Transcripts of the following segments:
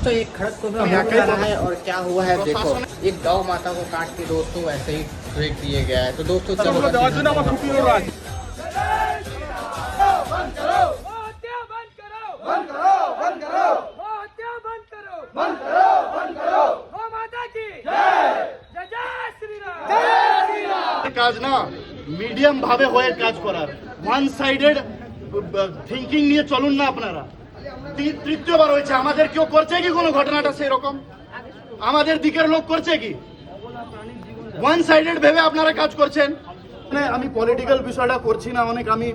दोस्तों एक खड़गपुर में क्या करना है और क्या हुआ है देखो। एक गौ माता को काट के दोस्तों ऐसे ही फेंक दिया गया है। तो दोस्तों चलो কাজ না মিডিয়াম ভাবে হয়ে কাজ করার, ওয়ান সাইডেড থিঙ্কিং নিয়ে চলুন না আপনারা। তৃতীয়বার হয়েছে, আমাদের কেউ করছে কি কোনো ঘটনাটা সেরকম? আমাদের দিকের লোক করছে কি? ওয়ান সাইডেড ভেবে আপনারা কাজ করছেন। মানে আমি পলিটিক্যাল বিষয়টা করছি না, অনেক আমি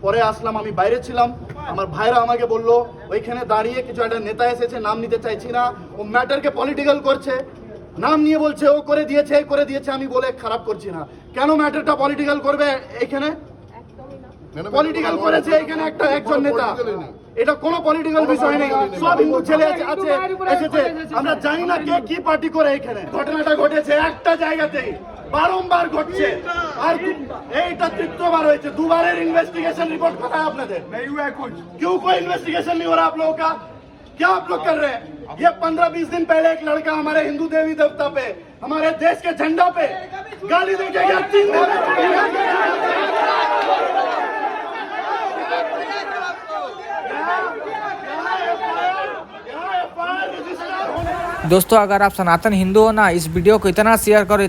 পরে আসলাম, আমি বাইরে ছিলাম। আমার ভাইরা আমাকে বললো ওইখানে দাঁড়িয়ে কিছু একটা নেতা এসেছে, নাম নিতে চাইছি না, ও ম্যাটারকে পলিটিক্যাল করছে, নাম নিয়ে বলছে ও করে দিয়েছে এই করে দিয়েছে। আমি বলে খারাপ করছি না, কেন ম্যাটারটা পলিটিক্যাল করবে? এখানে পলিটিক্যাল করেছে এখানে একজন নেতা, এটা কোনো পলিটিক্যাল বিষয় নেই। সব হিন্দু ছেলে আছে এসেছে, আমরা জানি না কে কি পার্টি করে। এখানে ঘটনাটা ঘটেছে একটা জায়গাতেই, বারংবার ঘটছে, আর এইটা তৃতীয়বার হয়েছে। দুবারের ইन्वेस्टिगेशन रिपोर्ट पता है আপনাদের? नहीं हुआ है कुछ, क्यों कोई इन्वेस्टिगेशन नहीं हो रहा आप लोगों का? क्या आप लोग कर रहे हैं? ये 15-20 दिन पहले एक लड़का हमारे हिंदू देवी देवता पे, हमारे देश के झंडा पे गाली दे के गया। 3 दिन दोस्तों अगर आप सनातन हिंदू हो ना, इस वीडियो को इतना शेयर करो